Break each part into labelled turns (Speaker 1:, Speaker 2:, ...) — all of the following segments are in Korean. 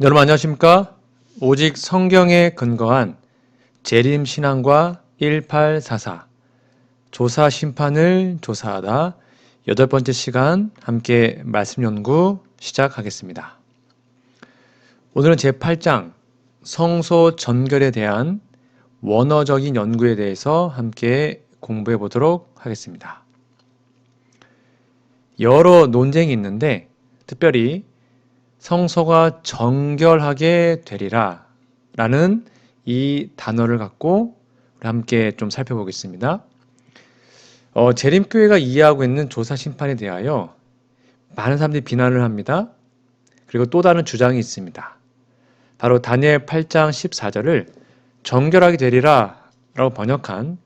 Speaker 1: 여러분 안녕하십니까? 오직 성경에 근거한 재림신앙과 1844 조사 심판을 조사하다 8번째 시간 함께 말씀 연구 시작하겠습니다. 오늘은 제8장 성소 전결에 대한 원어적인 연구에 대해서 함께 공부해 보도록 하겠습니다. 여러 논쟁이 있는데 특별히 성소가 정결하게 되리라 라는 이 단어를 갖고 우리 함께 좀 살펴보겠습니다. 재림교회가 이해하고 있는 조사심판에 대하여 많은 사람들이 비난을 합니다. 그리고 또 다른 주장이 있습니다. 바로 다니엘 8장 14절을 정결하게 되리라 라고 번역한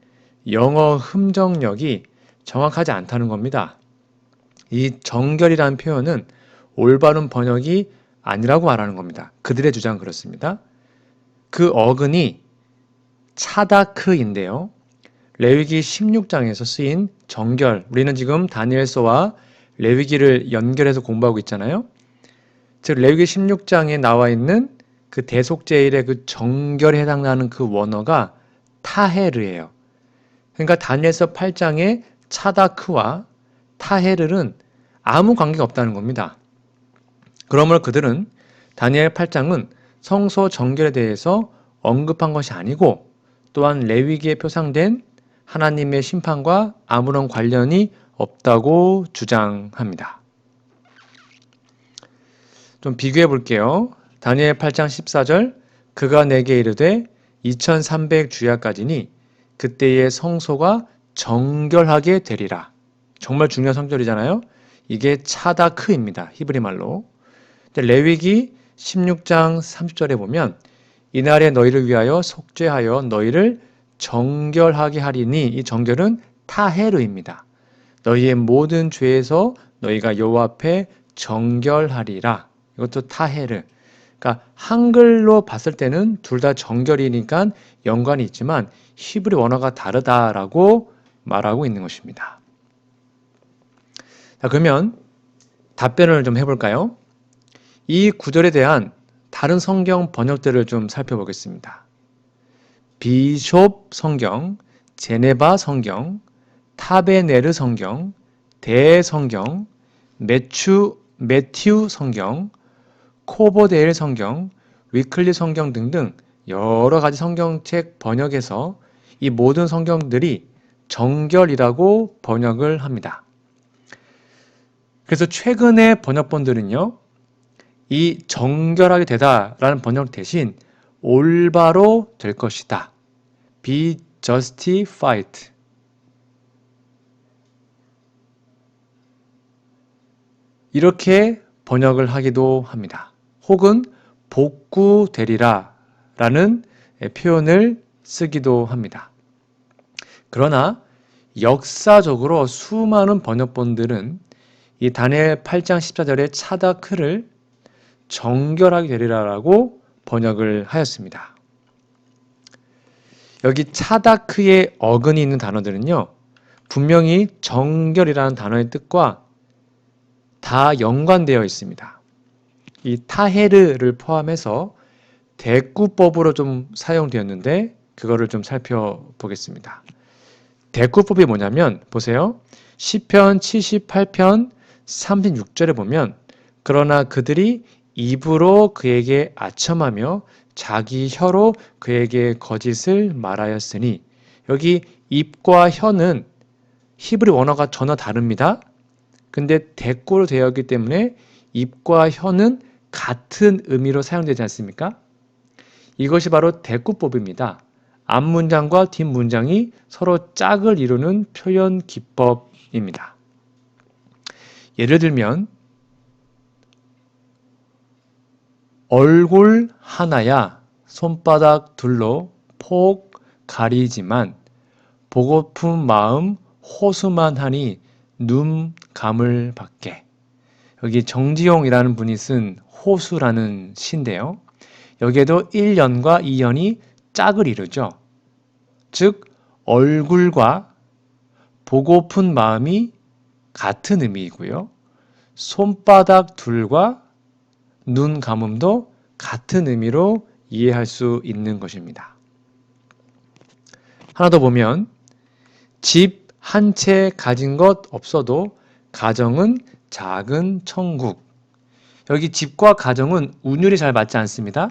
Speaker 1: 영어 흠정력이 정확하지 않다는 겁니다. 이 정결이라는 표현은 올바른 번역이 아니라고 말하는 겁니다. 그들의 주장은 그렇습니다. 그 어근이 차다크인데요. 레위기 16장에서 쓰인 정결, 우리는 지금 다니엘서와 레위기를 연결해서 공부하고 있잖아요. 즉 레위기 16장에 나와 있는 그 대속제일의 그 정결에 해당하는 그 원어가 타헤르예요. 그러니까 다니엘서 8장의 차다크와 타헤르는 아무 관계가 없다는 겁니다. 그러므로 그들은 다니엘 8장은 성소 정결에 대해서 언급한 것이 아니고 또한 레위기에 표상된 하나님의 심판과 아무런 관련이 없다고 주장합니다. 좀 비교해 볼게요. 다니엘 8장 14절 그가 내게 이르되 2300주야까지니 그때의 성소가 정결하게 되리라. 정말 중요한 성절이잖아요. 이게 차다크입니다. 히브리 말로. 레위기 16장 30절에 보면 이날에 너희를 위하여 속죄하여 너희를 정결하게 하리니 이 정결은 타헤르입니다. 너희의 모든 죄에서 너희가 여호와 앞에 정결하리라. 이것도 타헤르. 그러니까 한글로 봤을 때는 둘 다 정결이니까 연관이 있지만 히브리 원어가 다르다라고 말하고 있는 것입니다. 자, 그러면 답변을 좀 해볼까요? 이 구절에 대한 다른 성경 번역들을 좀 살펴보겠습니다. 비숍 성경, 제네바 성경, 타베네르 성경, 대성경, 매튜 성경, 코보데일 성경, 위클리 성경 등등 여러 가지 성경책 번역에서 이 모든 성경들이 정결이라고 번역을 합니다. 그래서 최근의 번역본들은요, 이 정결하게 되다라는 번역 대신 올바로 될 것이다. be justified. 이렇게 번역을 하기도 합니다. 혹은 복구되리라 라는 표현을 쓰기도 합니다. 그러나 역사적으로 수많은 번역본들은 이 다니엘 8장 14절의 차다크를 정결하게 되리라라고 번역을 하였습니다. 여기 차다크의 어근이 있는 단어들은요, 분명히 정결이라는 단어의 뜻과 다 연관되어 있습니다. 이 타헤르를 포함해서 대꾸법으로 좀 사용되었는데 그거를 좀 살펴보겠습니다. 대꾸법이 뭐냐면 보세요. 시편 78편 36절에 보면 그러나 그들이 입으로 그에게 아첨하며 자기 혀로 그에게 거짓을 말하였으니 여기 입과 혀는 히브리 원어가 전혀 다릅니다. 근데 대꾸로 되어 있기 때문에 입과 혀는 같은 의미로 사용되지 않습니까? 이것이 바로 대꾸법입니다. 앞문장과 뒷문장이 서로 짝을 이루는 표현 기법입니다. 예를 들면 얼굴 하나야 손바닥 둘로 폭 가리지만 보고픈 마음 호수만 하니 눈 감을 받게. 여기 정지용이라는 분이 쓴 호수라는 시인데요. 여기에도 1년과 2년이 짝을 이루죠. 즉 얼굴과 보고픈 마음이 같은 의미이고요. 손바닥 둘과 눈 감음도 같은 의미로 이해할 수 있는 것입니다. 하나 더 보면 집 한 채 가진 것 없어도 가정은 작은 천국. 여기 집과 가정은 운율이 잘 맞지 않습니다.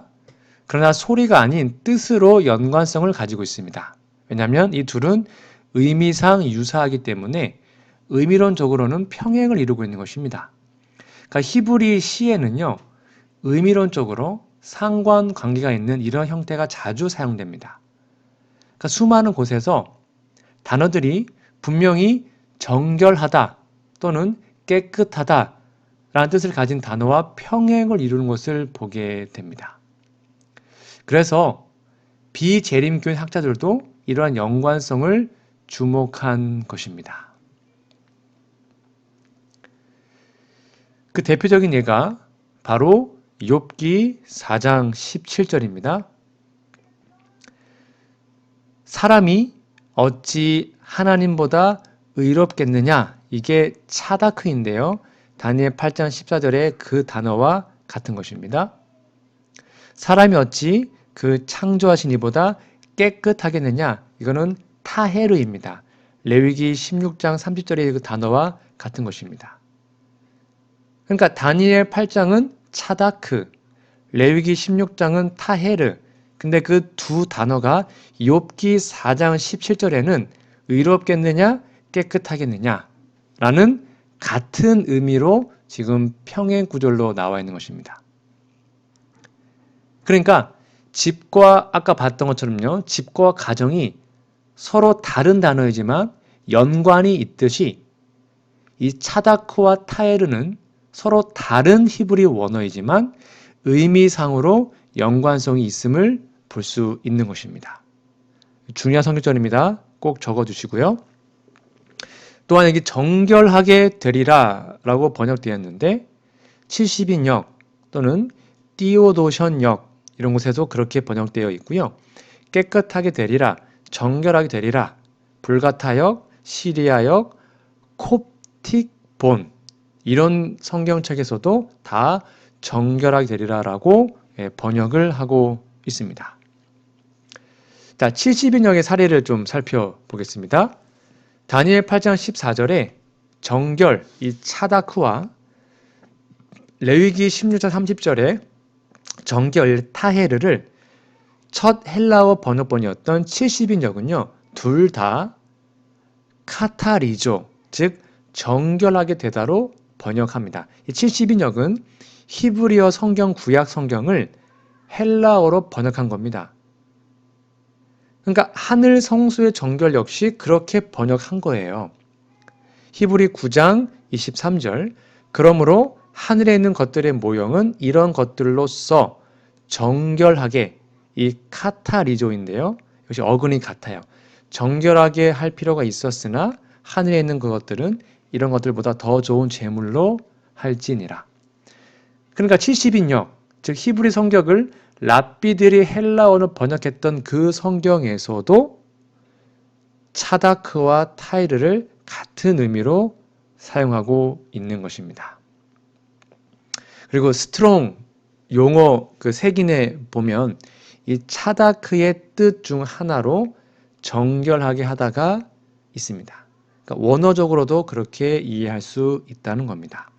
Speaker 1: 그러나 소리가 아닌 뜻으로 연관성을 가지고 있습니다. 왜냐하면 이 둘은 의미상 유사하기 때문에 의미론적으로는 평행을 이루고 있는 것입니다. 그러니까 히브리 시에는요, 의미론적으로 상관관계가 있는 이런 형태가 자주 사용됩니다. 그러니까 수많은 곳에서 단어들이 분명히 정결하다 또는 깨끗하다 라는 뜻을 가진 단어와 평행을 이루는 것을 보게 됩니다. 그래서 비재림교인 학자들도 이러한 연관성을 주목한 것입니다. 그 대표적인 예가 바로 욥기 4장 17절입니다. 사람이 어찌 하나님보다 의롭겠느냐? 이게 차다크인데요. 다니엘 8장 14절의 그 단어와 같은 것입니다. 사람이 어찌 그 창조하신 이보다 깨끗하겠느냐? 이거는 타헤르입니다. 레위기 16장 30절의 그 단어와 같은 것입니다. 그러니까 다니엘 8장은 차다크, 레위기 16장은 타헤르. 근데 그 두 단어가 욥기 4장 17절에는 의롭겠느냐, 깨끗하겠느냐 라는 같은 의미로 지금 평행 구절로 나와 있는 것입니다. 그러니까 집과 아까 봤던 것처럼요. 집과 가정이 서로 다른 단어이지만 연관이 있듯이 이 차다크와 타에르는 서로 다른 히브리 원어이지만 의미상으로 연관성이 있음을 볼 수 있는 것입니다. 중요한 성경절입니다. 꼭 적어주시고요. 또한 여기 정결하게 되리라 라고 번역되었는데 70인역 또는 띠오도션역 이런 곳에도 그렇게 번역되어 있고요. 깨끗하게 되리라, 정결하게 되리라, 불가타역, 시리아역, 콥틱본 이런 성경책에서도 다 정결하게 되리라라고 번역을 하고 있습니다. 자, 70인역의 사례를 좀 살펴보겠습니다. 다니엘 8장 14절에 정결, 이 차다크와 레위기 16장 30절에 정결 타헤르를 첫 헬라어 번역본이었던 70인역은요. 둘 다 카타리조, 즉 정결하게 되다로 번역합니다. 이 70인역은 히브리어 성경 구약 성경을 헬라어로 번역한 겁니다. 그러니까 하늘 성소의 정결 역시 그렇게 번역한 거예요. 히브리 9장 23절 그러므로 하늘에 있는 것들의 모형은 이런 것들로서 정결하게 이 카타리조인데요. 역시 어근이 같아요. 정결하게 할 필요가 있었으나 하늘에 있는 그것들은 이런 것들보다 더 좋은 제물로 할지니라. 그러니까 70인역, 즉 히브리 성경을 랍비들이 헬라어로 번역했던 그 성경에서도 차다크와 타이르를 같은 의미로 사용하고 있는 것입니다. 그리고 스트롱 용어 그 색인에 보면 이 차다크의 뜻 중 하나로 정결하게 하다가 있습니다. 그러니까 원어적으로도 그렇게 이해할 수 있다는 겁니다.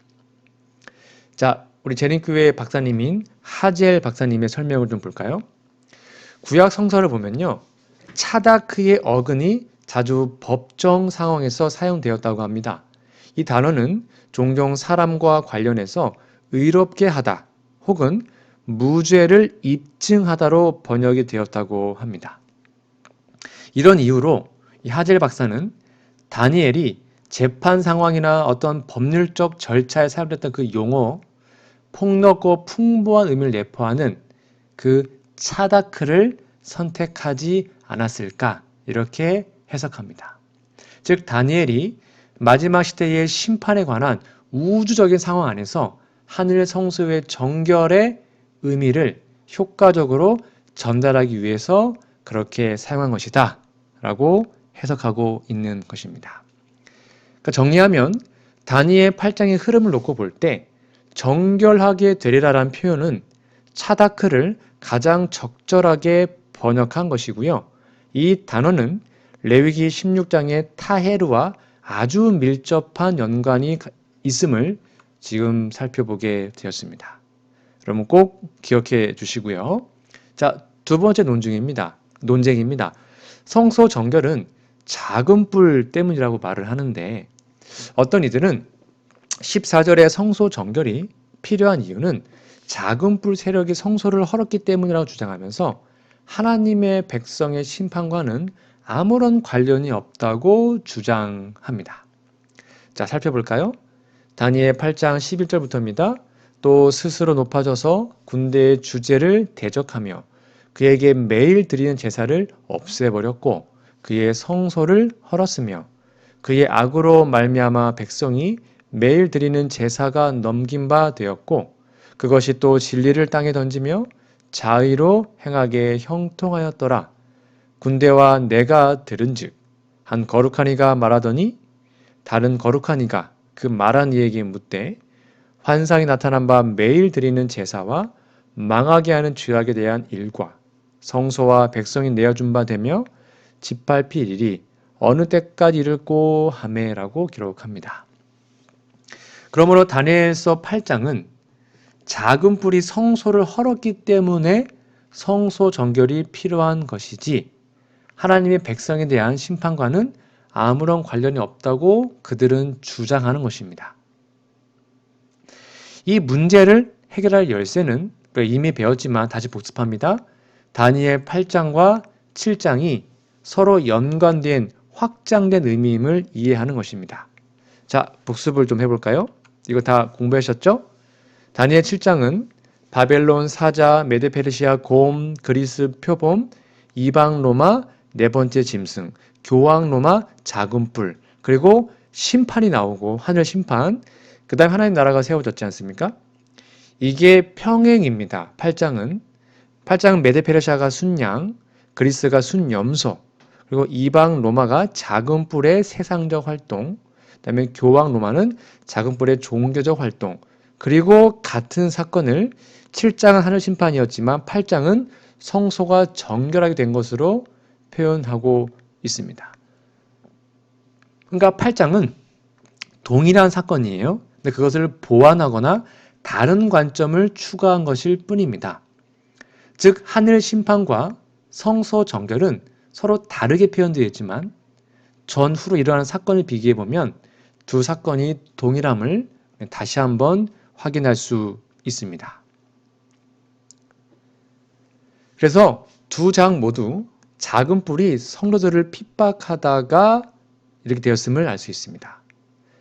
Speaker 1: 자, 우리 재림교회 박사님인 하젤 박사님의 설명을 좀 볼까요? 구약 성서를 보면요. 차다크의 어근이 자주 법정 상황에서 사용되었다고 합니다. 이 단어는 종종 사람과 관련해서 의롭게 하다 혹은 무죄를 입증하다로 번역이 되었다고 합니다. 이런 이유로 이 하젤 박사는 다니엘이 재판 상황이나 어떤 법률적 절차에 사용됐던 그 용어, 폭넓고 풍부한 의미를 내포하는 그 차다크를 선택하지 않았을까 이렇게 해석합니다. 즉 다니엘이 마지막 시대의 심판에 관한 우주적인 상황 안에서 하늘 성소의 정결의 의미를 효과적으로 전달하기 위해서 그렇게 사용한 것이다 라고 해석하고 있는 것입니다. 그러니까 정리하면 다니엘 8장의 흐름을 놓고 볼 때 정결하게 되리라라는 표현은 차다크를 가장 적절하게 번역한 것이고요. 이 단어는 레위기 16장의 타헤르와 아주 밀접한 연관이 있음을 지금 살펴보게 되었습니다. 여러분 꼭 기억해 주시고요. 자, 두 번째 논쟁입니다. 성소 정결은 작은 뿔 때문이라고 말을 하는데 어떤 이들은 14절의 성소 정결이 필요한 이유는 작은 뿔 세력이 성소를 헐었기 때문이라고 주장하면서 하나님의 백성의 심판과는 아무런 관련이 없다고 주장합니다. 자, 살펴볼까요? 다니엘 8장 11절부터입니다. 또 스스로 높아져서 군대의 주제를 대적하며 그에게 매일 드리는 제사를 없애버렸고 그의 성소를 헐었으며 그의 악으로 말미암아 백성이 매일 드리는 제사가 넘긴 바 되었고 그것이 또 진리를 땅에 던지며 자의로 행하게 형통하였더라. 군대와 내가 들은즉 한 거룩한 이가 말하더니 다른 거룩한 이가 그 말한 이에게 묻되 환상이 나타난 바 매일 드리는 제사와 망하게 하는 죄악에 대한 일과 성소와 백성이 내어준 바 되며 짓밟힐 일이 어느 때까지 이를꼬 하매라고 기록합니다. 그러므로 다니엘서 8장은 작은 뿔이 성소를 헐었기 때문에 성소 정결이 필요한 것이지 하나님의 백성에 대한 심판과는 아무런 관련이 없다고 그들은 주장하는 것입니다. 이 문제를 해결할 열쇠는 이미 배웠지만 다시 복습합니다. 다니엘 8장과 7장이 서로 연관된 확장된 의미임을 이해하는 것입니다. 자, 복습을 좀 해볼까요? 이거 다 공부하셨죠? 다니엘 7장은 바벨론 사자, 메데페르시아 곰, 그리스 표범, 이방 로마 네 번째 짐승, 교황 로마 작은 뿔, 그리고 심판이 나오고 하늘 심판, 그 다음에 하나님 나라가 세워졌지 않습니까? 이게 평행입니다. 8장은 메데페르시아가 순양, 그리스가 순염소, 그리고 이방 로마가 작은 뿔의 세상적 활동, 그 다음에 교황 로마는 작은 뿔의 종교적 활동, 그리고 같은 사건을 7장은 하늘 심판이었지만 8장은 성소가 정결하게 된 것으로 표현하고 있습니다. 그러니까 8장은 동일한 사건이에요. 근데 그것을 보완하거나 다른 관점을 추가한 것일 뿐입니다. 즉 하늘 심판과 성소 정결은 서로 다르게 표현되어 있지만 전후로 일어나는 사건을 비교해보면 두 사건이 동일함을 다시 한번 확인할 수 있습니다. 그래서 두 장 모두 작은 뿔이 성도들을 핍박하다가 이렇게 되었음을 알 수 있습니다.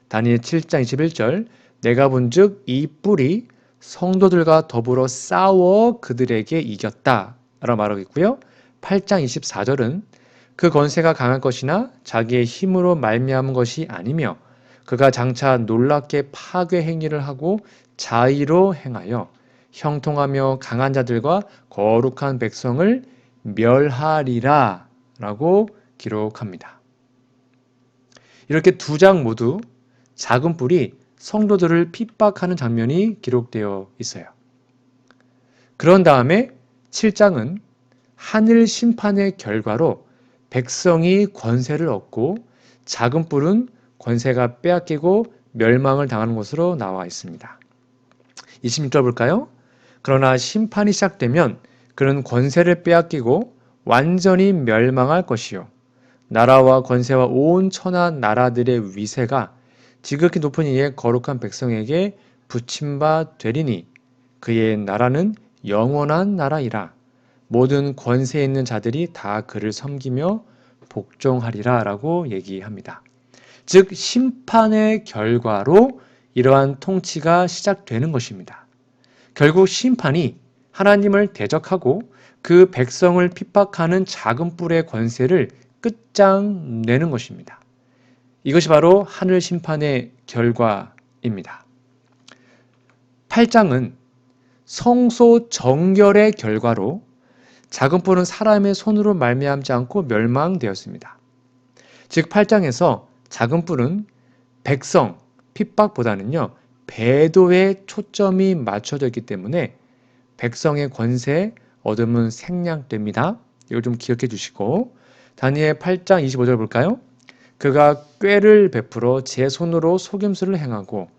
Speaker 1: 다니엘 7장 21절 내가 본즉 이 뿔이 성도들과 더불어 싸워 그들에게 이겼다 라고 말하고 있고요. 8장 24절은 그 권세가 강할 것이나 자기의 힘으로 말미암은 것이 아니며 그가 장차 놀랍게 파괴 행위를 하고 자의로 행하여 형통하며 강한 자들과 거룩한 백성을 멸하리라 라고 기록합니다. 이렇게 두 장 모두 작은 뿔이 성도들을 핍박하는 장면이 기록되어 있어요. 그런 다음에 7장은 하늘 심판의 결과로 백성이 권세를 얻고 작은 뿔은 권세가 빼앗기고 멸망을 당하는 것으로 나와 있습니다. 26절 볼까요? 그러나 심판이 시작되면 그는 권세를 빼앗기고 완전히 멸망할 것이요. 나라와 권세와 온 천하 나라들의 위세가 지극히 높은 이의 거룩한 백성에게 붙임바 되리니 그의 나라는 영원한 나라이라. 모든 권세 있는 자들이 다 그를 섬기며 복종하리라 라고 얘기합니다. 즉 심판의 결과로 이러한 통치가 시작되는 것입니다. 결국 심판이 하나님을 대적하고 그 백성을 핍박하는 작은 뿔의 권세를 끝장내는 것입니다. 이것이 바로 하늘 심판의 결과입니다. 8장은 성소 정결의 결과로 작은 뿔은 사람의 손으로 말미암지 않고 멸망되었습니다. 즉 8장에서 작은 뿔은 백성, 핍박보다는요 배도에 초점이 맞춰져 있기 때문에 백성의 권세 얻으면 생략됩니다. 이걸 좀 기억해 주시고 다니엘 8장 25절 볼까요? 그가 꾀를 베풀어 제 손으로 속임수를 행하고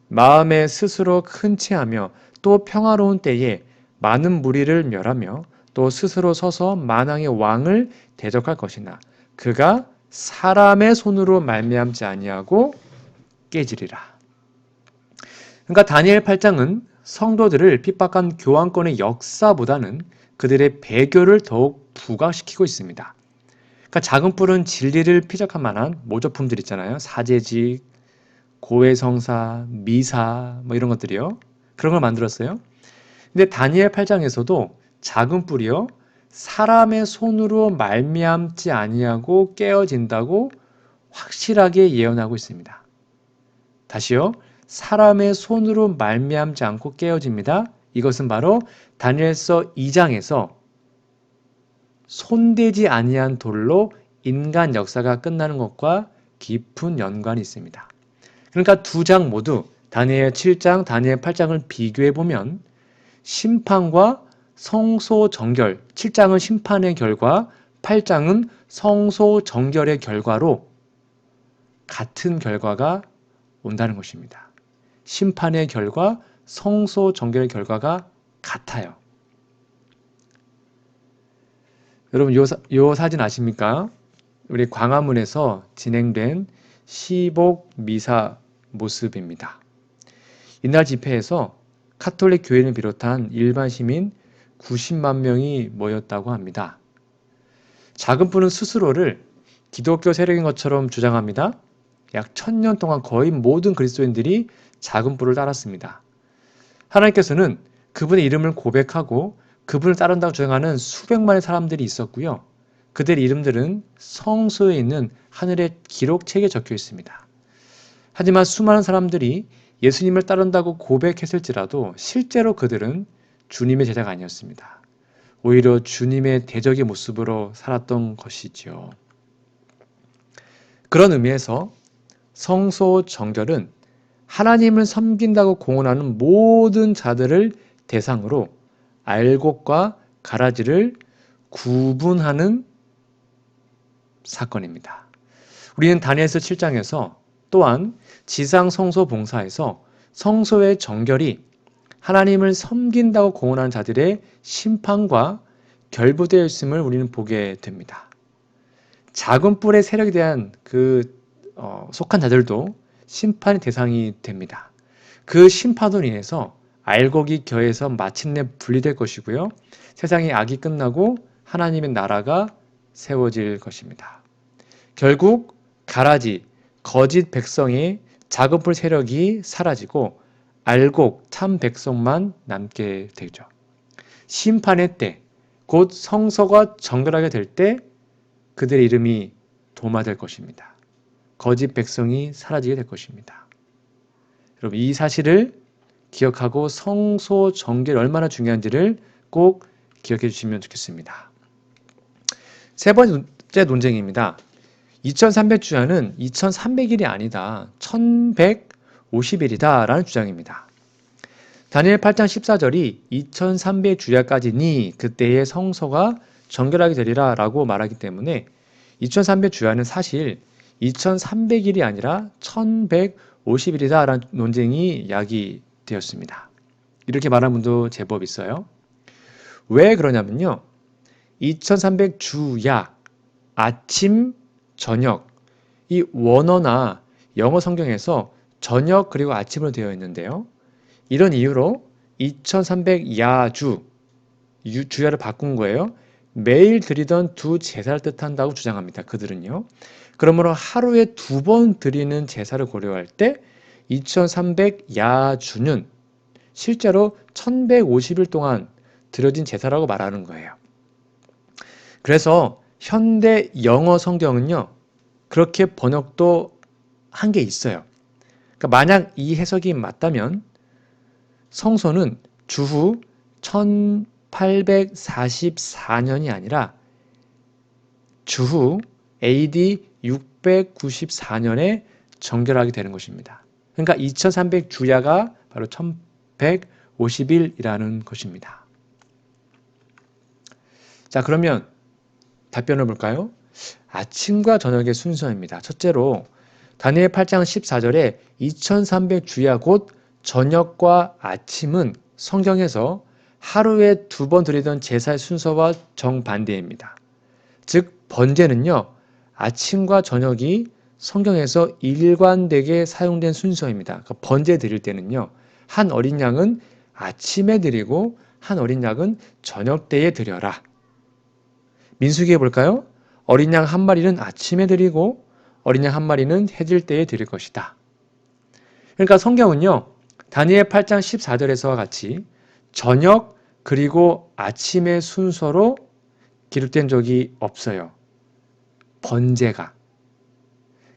Speaker 1: 마음에 스스로 큰 체하며 또 평화로운 때에 많은 무리를 멸하며 또 스스로 서서 만왕의 왕을 대적할 것이나 그가 사람의 손으로 말미암지 아니하고 깨지리라. 그러니까 다니엘 8장은 성도들을 핍박한 교황권의 역사보다는 그들의 배교를 더욱 부각시키고 있습니다. 그러니까 작은 뿔은 진리를 피력할 만한 모조품들 있잖아요. 사제직, 고해성사, 미사 뭐 이런 것들이요. 그런 걸 만들었어요. 근데 다니엘 8장에서도 작은 뿔이요. 사람의 손으로 말미암지 아니하고 깨어진다고 확실하게 예언하고 있습니다. 다시요. 사람의 손으로 말미암지 않고 깨어집니다. 이것은 바로 다니엘서 2장에서 손대지 아니한 돌로 인간 역사가 끝나는 것과 깊은 연관이 있습니다. 그러니까 두 장 모두 다니엘 7장, 다니엘 8장을 비교해 보면 심판과 성소 정결, 7장은 심판의 결과, 8장은 성소 정결의 결과로 같은 결과가 온다는 것입니다. 심판의 결과, 성소 정결의 결과가 같아요. 여러분 요 사진 아십니까? 우리 광화문에서 진행된 시복 미사 모습입니다. 이날 집회에서 카톨릭 교인을 비롯한 일반 시민 90만 명이 모였다고 합니다. 작은 뿔은 스스로를 기독교 세력인 것처럼 주장합니다. 약 1000년 동안 거의 모든 그리스도인들이 작은 뿔을 따랐습니다. 하나님께서는 그분의 이름을 고백하고 그분을 따른다고 주장하는 수백만의 사람들이 있었고요. 그들의 이름들은 성소에 있는 하늘의 기록책에 적혀 있습니다. 하지만 수많은 사람들이 예수님을 따른다고 고백했을지라도 실제로 그들은 주님의 제자가 아니었습니다. 오히려 주님의 대적의 모습으로 살았던 것이지요. 그런 의미에서 성소 정결은 하나님을 섬긴다고 공언하는 모든 자들을 대상으로 알곡과 가라지를 구분하는 사건입니다. 우리는 다니엘서 7장에서 또한 지상 성소 봉사에서 성소의 정결이 하나님을 섬긴다고 공언하는 자들의 심판과 결부되어 있음을 우리는 보게 됩니다. 작은 뿔의 세력에 대한 속한 자들도 심판의 대상이 됩니다. 그 심판으로 인해서 알곡이 겨에서 마침내 분리될 것이고요. 세상의 악이 끝나고 하나님의 나라가 세워질 것입니다. 결국 가라지, 거짓 백성의 작은 뿔 세력이 사라지고 알곡, 참 백성만 남게 되죠. 심판의 때, 곧 성서가 정결하게 될 때 그들의 이름이 도마될 것입니다. 거짓 백성이 사라지게 될 것입니다. 여러분 이 사실을 기억하고 성소 정결이 얼마나 중요한지를 꼭 기억해 주시면 좋겠습니다. 세 번째 논쟁입니다. 2300주야는 2300일이 아니다. 1150일이다 라는 주장입니다. 다니엘 8장 14절이 2300주야까지니 그때의 성소가 정결하게 되리라 라고 말하기 때문에 2300주야는 사실 2300일이 아니라 1150일이다 라는 논쟁이 야기되었습니다. 이렇게 말하는 분도 제법 있어요. 왜 그러냐면요. 2300주야, 아침, 저녁, 이 원어나 영어 성경에서 저녁 그리고 아침으로 되어 있는데요. 이런 이유로 2300야주, 주야를 바꾼 거예요. 매일 드리던 두 제사를 뜻한다고 주장합니다. 그들은요. 그러므로 하루에 2번 드리는 제사를 고려할 때 2300야주는 실제로 1150일 동안 드려진 제사라고 말하는 거예요. 그래서 현대 영어 성경은요. 그렇게 번역도 한 게 있어요. 그러니까 만약 이 해석이 맞다면 성소는 주후 1844년이 아니라 주후 AD 694년에 정결하게 되는 것입니다. 그러니까 2300주야가 바로 1150일이라는 것입니다. 자, 그러면 답변을 볼까요? 아침과 저녁의 순서입니다. 첫째로 다니엘 8장 14절에 2300주야 곧 저녁과 아침은 성경에서 하루에 2번 드리던 제사의 순서와 정반대입니다. 즉 번제는요, 아침과 저녁이 성경에서 일관되게 사용된 순서입니다. 그러니까 번제 드릴 때는요, 한 어린 양은 아침에 드리고 한 어린 양은 저녁 때에 드려라. 민수기에 볼까요? 어린 양 한 마리는 아침에 드리고 어린 양 한 마리는 해질 때에 드릴 것이다. 그러니까 성경은요, 다니엘 8장 14절에서와 같이 저녁 그리고 아침의 순서로 기록된 적이 없어요. 번제가.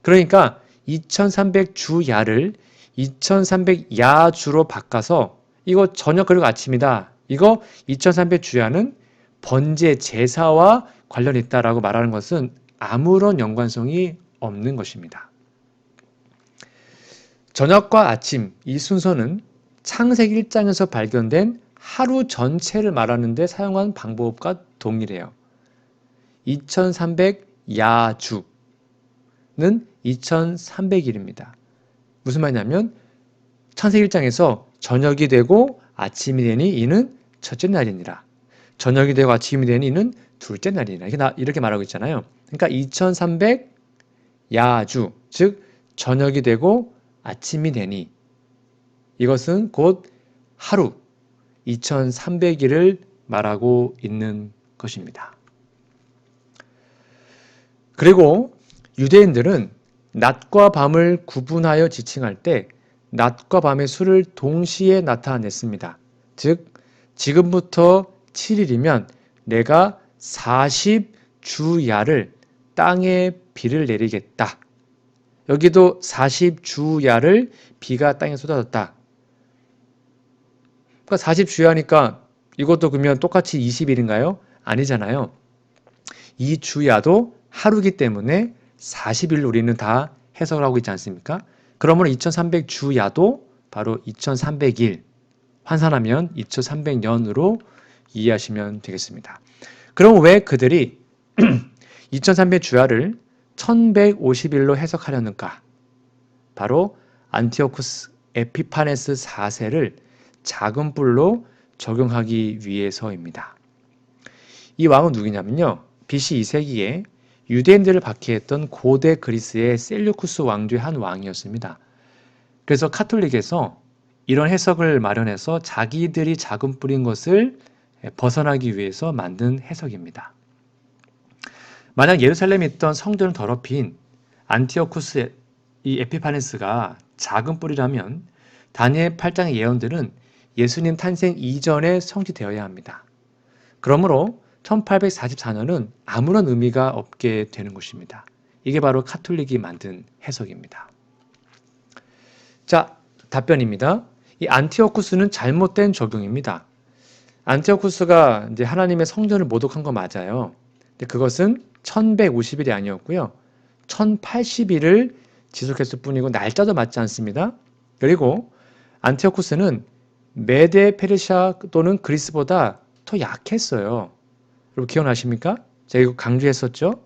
Speaker 1: 그러니까 2300주야를 2300야주로 바꿔서 이거 저녁 그리고 아침이다. 이거 2300주야는 번제 제사와 관련이 있다라고 말하는 것은 아무런 연관성이 없는 것입니다. 저녁과 아침 이 순서는 창세기 1장에서 발견된 하루 전체를 말하는 데 사용한 방법과 동일해요. 2300야주는 2300일입니다. 무슨 말이냐면 창세기 1장에서 저녁이 되고 아침이 되니 이는 첫째 날이니라. 저녁이 되고 아침이 되니 이는 둘째 날이니라. 이렇게 말하고 있잖아요. 그러니까 2300야주, 즉 저녁이 되고 아침이 되니 이것은 곧 하루 2300일을 말하고 있는 것입니다. 그리고 유대인들은 낮과 밤을 구분하여 지칭할 때 낮과 밤의 수를 동시에 나타냈습니다. 즉 지금부터 7일이면 내가 40주야를 땅에 비를 내리겠다. 여기도 40주야를 비가 땅에 쏟아졌다. 그러니까 40주야니까 이것도 그러면 똑같이 20일인가요? 아니잖아요. 이 주야도 하루기 때문에 40일로 우리는 다 해석을 하고 있지 않습니까? 그러므로 2300주야도 바로 2300일 환산하면 2300년으로 이해하시면 되겠습니다. 그럼 왜 그들이 2300주야를 1150일로 해석하려는가? 바로 안티오쿠스 에피파네스 4세를 작은 뿔로 적용하기 위해서입니다. 이 왕은 누구냐면요. BC 2세기에 유대인들을 박해했던 고대 그리스의 셀류쿠스 왕조의 한 왕이었습니다. 그래서 카톨릭에서 이런 해석을 마련해서 자기들이 작은 뿔인 것을 벗어나기 위해서 만든 해석입니다. 만약 예루살렘에 있던 성전을 더럽힌 안티오쿠스 이 에피파네스가 작은 뿔이라면 다니엘 8장의 예언들은 예수님 탄생 이전에 성취되어야 합니다. 그러므로 1844년은 아무런 의미가 없게 되는 것입니다. 이게 바로 카톨릭이 만든 해석입니다. 자, 답변입니다. 이 안티오쿠스는 잘못된 적용입니다. 안티오쿠스가 이제 하나님의 성전을 모독한 거 맞아요. 근데 그것은 1150일이 아니었고요. 1080일을 지속했을 뿐이고 날짜도 맞지 않습니다. 그리고 안티오쿠스는 메데 페르시아 또는 그리스보다 더 약했어요. 여러분 기억나십니까? 제가 이거 강조했었죠?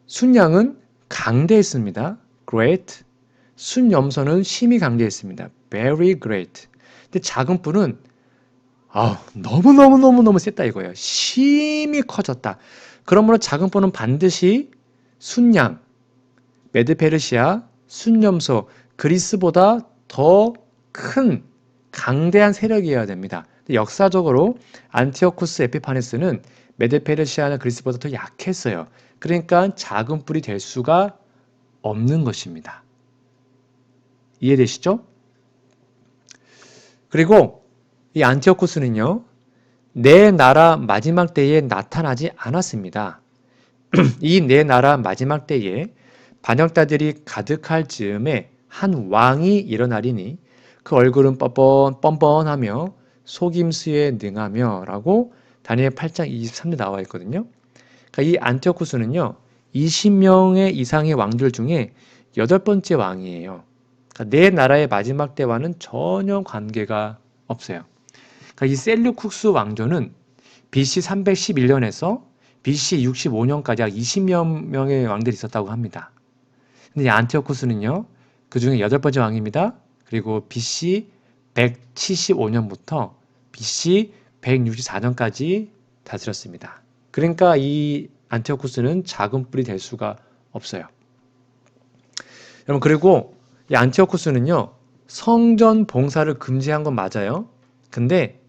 Speaker 1: 순양은 강대했습니다. great. 순염소는 심히 강대했습니다. very great. 근데 작은 뿔은 너무너무 셌다 이거예요. 심히 커졌다. 그러므로 작은 뿔은 반드시 순양, 메드페르시아, 순염소, 그리스보다 더 큰 강대한 세력이어야 됩니다. 역사적으로 안티오쿠스 에피파네스는 메드페르시아나 그리스보다 더 약했어요. 그러니까 작은 뿔이 될 수가 없는 것입니다. 이해되시죠? 그리고 이 안티오쿠스는요, 내 나라 마지막 때에 나타나지 않았습니다. 이 내 나라 마지막 때에 반역자들이 가득할 즈음에 한 왕이 일어나리니 그 얼굴은 뻔뻔하며 속임수에 능하며 라고 다니엘 8장 23절에 나와 있거든요. 그러니까 이 안티오쿠스는요, 20명의 이상의 왕들 중에 8번째 왕이에요. 그러니까 내 나라의 마지막 때와는 전혀 관계가 없어요. 그러니까 이 셀류쿠스 왕조는 BC 311년에서 BC 65년까지 약 20여 명의 왕들이 있었다고 합니다. 근데 이 안티오쿠스는요, 그 중에 8번째 왕입니다. 그리고 BC 175년부터 BC 164년까지 다스렸습니다. 그러니까 이 안티오쿠스는 작은 뿔이 될 수가 없어요. 여러분, 그리고 이 안티오쿠스는요, 성전 봉사를 금지한 건 맞아요. 근데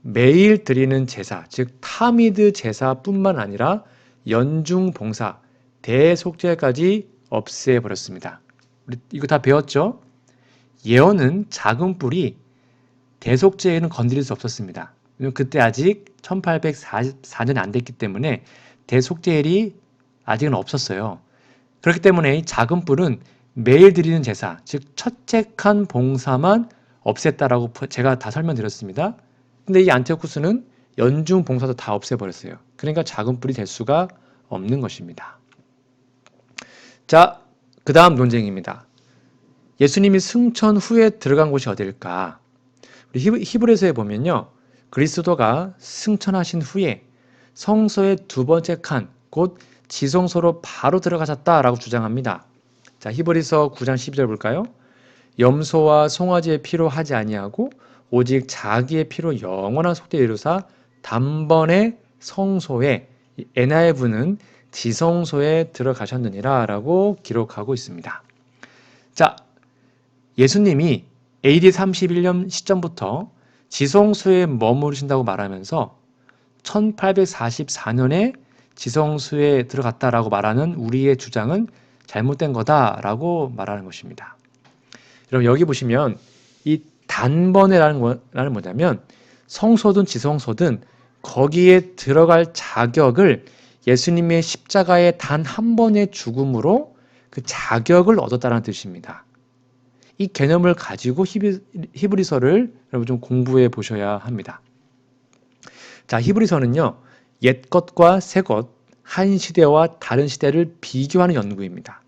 Speaker 1: 매일 드리는 제사, 즉 타미드 제사뿐만 아니라 연중 봉사, 대속죄까지 없애버렸습니다. 우리 이거 다 배웠죠? 예언은 작은 뿔이 대속죄에는 건드릴 수 없었습니다. 왜냐면 그때 아직 1844년이 안 됐기 때문에 대속죄일이 아직은 없었어요. 그렇기 때문에 이 작은 뿔은 매일 드리는 제사, 즉 첫째 칸 봉사만 없앴다라고 제가 다 설명드렸습니다. 근데 이 안티오쿠스는 연중 봉사도 다 없애버렸어요. 그러니까 작은 뿔이 될 수가 없는 것입니다. 자, 그 다음 논쟁입니다. 예수님이 승천 후에 들어간 곳이 어딜까? 우리 히브리서에 보면요, 그리스도가 승천하신 후에 성소의 두 번째 칸, 곧 지성소로 바로 들어가셨다라고 주장합니다. 자, 히브리서 9장 12절 볼까요? 염소와 송아지의 피로 하지 아니하고 오직 자기의 피로 영원한 속죄 이루사 단번에 성소에, NIV는 지성소에 들어가셨느니라 라고 기록하고 있습니다. 자, 예수님이 AD 31년 시점부터 지성소에 머무르신다고 말하면서 1844년에 지성소에 들어갔다라고 말하는 우리의 주장은 잘못된 거다라고 말하는 것입니다. 여러분, 여기 보시면 이 단번에라는 뭐냐면 성소든 지성소든 거기에 들어갈 자격을 예수님의 십자가의 단 한 번의 죽음으로 그 자격을 얻었다는 뜻입니다. 이 개념을 가지고 히브리서를 여러분 좀 공부해 보셔야 합니다. 자, 히브리서는요, 옛 것과 새 것, 한 시대와 다른 시대를 비교하는 연구입니다.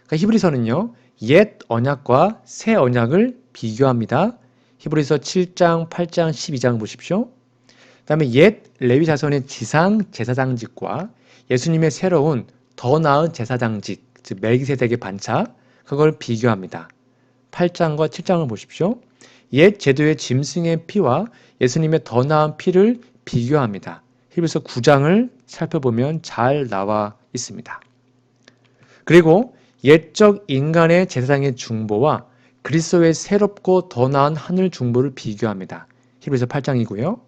Speaker 1: 그러니까 히브리서는요, 옛 언약과 새 언약을 비교합니다. 히브리서 7장, 8장, 12장 보십시오. 그 다음에 옛 레위 자손의 지상 제사장직과 예수님의 새로운 더 나은 제사장직, 즉 멜기세덱의 반차, 그걸 비교합니다. 8장과 7장을 보십시오. 옛 제도의 짐승의 피와 예수님의 더 나은 피를 비교합니다. 히브리서 9장을 살펴보면 잘 나와 있습니다. 그리고 옛적 인간의 제사장의 중보와 그리스도의 새롭고 더 나은 하늘 중보를 비교합니다. 히브리서 8장이고요.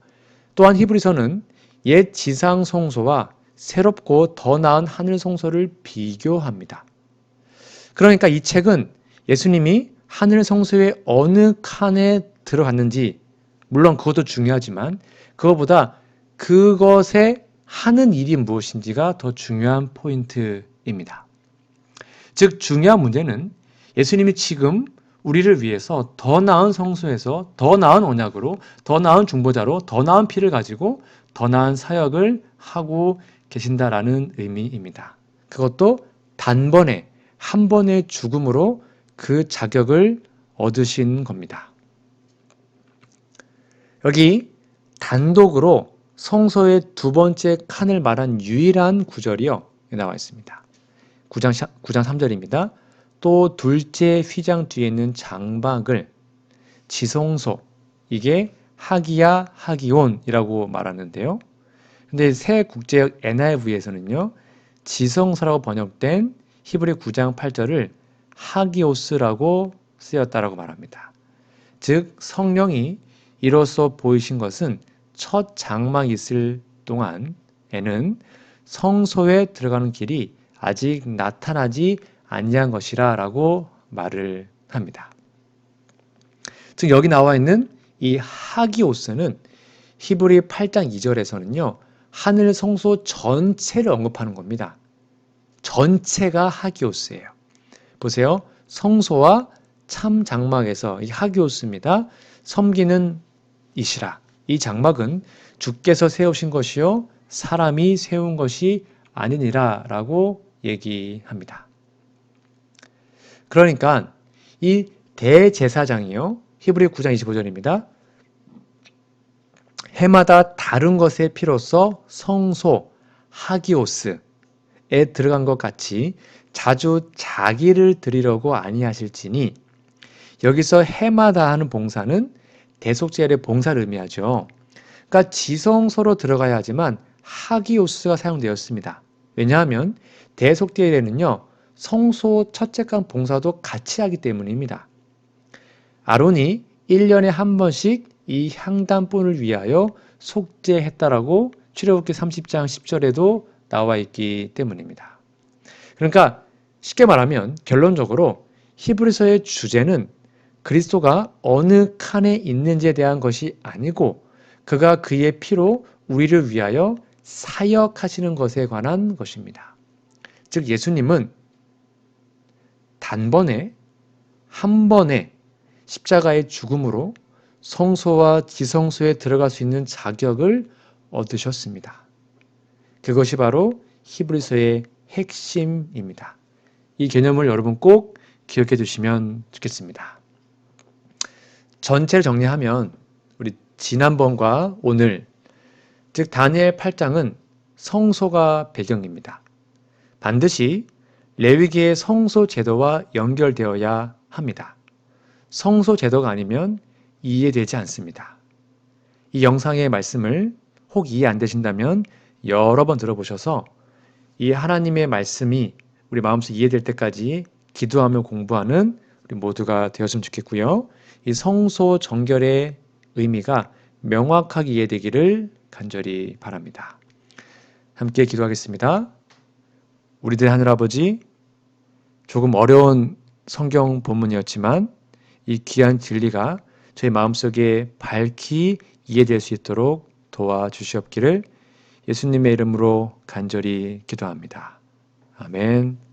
Speaker 1: 또한 히브리서는 옛 지상 성소와 새롭고 더 나은 하늘 성소를 비교합니다. 그러니까 이 책은 예수님이 하늘 성소의 어느 칸에 들어갔는지, 물론 그것도 중요하지만 그것보다 그것에 하는 일이 무엇인지가 더 중요한 포인트입니다. 즉, 중요한 문제는 예수님이 지금 우리를 위해서 더 나은 성소에서 더 나은 언약으로, 더 나은 중보자로, 더 나은 피를 가지고 더 나은 사역을 하고 계신다라는 의미입니다. 그것도 단번에 한 번의 죽음으로 그 자격을 얻으신 겁니다. 여기 단독으로 성소의 두 번째 칸을 말한 유일한 구절이요, 나와 있습니다. 9장 3절입니다. 또 둘째 휘장 뒤에 있는 장박을 지성소, 이게 하기야 하기온이라고 말하는데요. 근데 새 국제역 NIV에서는요, 지성소라고 번역된 히브리 9장 8절을 하기오스라고 쓰였다라고 말합니다. 즉, 성령이 이로써 보이신 것은 첫 장막이 있을 동안에는 성소에 들어가는 길이 아직 나타나지 아니한 것이라 라고 말을 합니다. 즉, 여기 나와 있는 이 하기오스는 히브리 8장 2절에서는요, 하늘 성소 전체를 언급하는 겁니다. 전체가 하기오스예요. 보세요. 성소와 참 장막에서 이 하기오스입니다. 섬기는 이시라. 이 장막은 주께서 세우신 것이요 사람이 세운 것이 아니니라 라고 얘기합니다. 그러니까 이 대제사장이요, 히브리 9장 25절입니다. 해마다 다른 것의 피로써 성소, 하기오스에 들어간 것 같이 자주 자기를 드리려고 아니하실지니 여기서 해마다 하는 봉사는 대속제일의 봉사를 의미하죠. 그러니까 지성소로 들어가야 하지만 하기오스가 사용되었습니다. 왜냐하면 대속제일에는요 성소 첫째간 봉사도 같이 하기 때문입니다. 아론이 1년에 한 번씩 이 향단본을 위하여 속죄했다라고 출애굽기 30장 10절에도 나와 있기 때문입니다. 그러니까 쉽게 말하면 결론적으로 히브리서의 주제는 그리스도가 어느 칸에 있는지에 대한 것이 아니고 그가 그의 피로 우리를 위하여 사역하시는 것에 관한 것입니다. 즉 예수님은 단번에 한 번에 십자가의 죽음으로 성소와 지성소에 들어갈 수 있는 자격을 얻으셨습니다. 그것이 바로 히브리서의 핵심입니다. 이 개념을 여러분 꼭 기억해 두시면 좋겠습니다. 전체를 정리하면 우리 지난번과 오늘, 즉 다니엘 8장은 성소가 배경입니다. 반드시 레위기의 성소 제도와 연결되어야 합니다. 성소 제도가 아니면 이해되지 않습니다. 이 영상의 말씀을 혹 이해 안 되신다면 여러 번 들어보셔서 이 하나님의 말씀이 우리 마음속에 이해될 때까지 기도하며 공부하는 우리 모두가 되었으면 좋겠고요. 이 성소 정결의 의미가 명확하게 이해되기를 간절히 바랍니다. 함께 기도하겠습니다. 우리들 하늘아버지, 조금 어려운 성경 본문이었지만 이 귀한 진리가 저희 마음속에 밝히 이해될 수 있도록 도와주시옵기를 예수님의 이름으로 간절히 기도합니다. 아멘.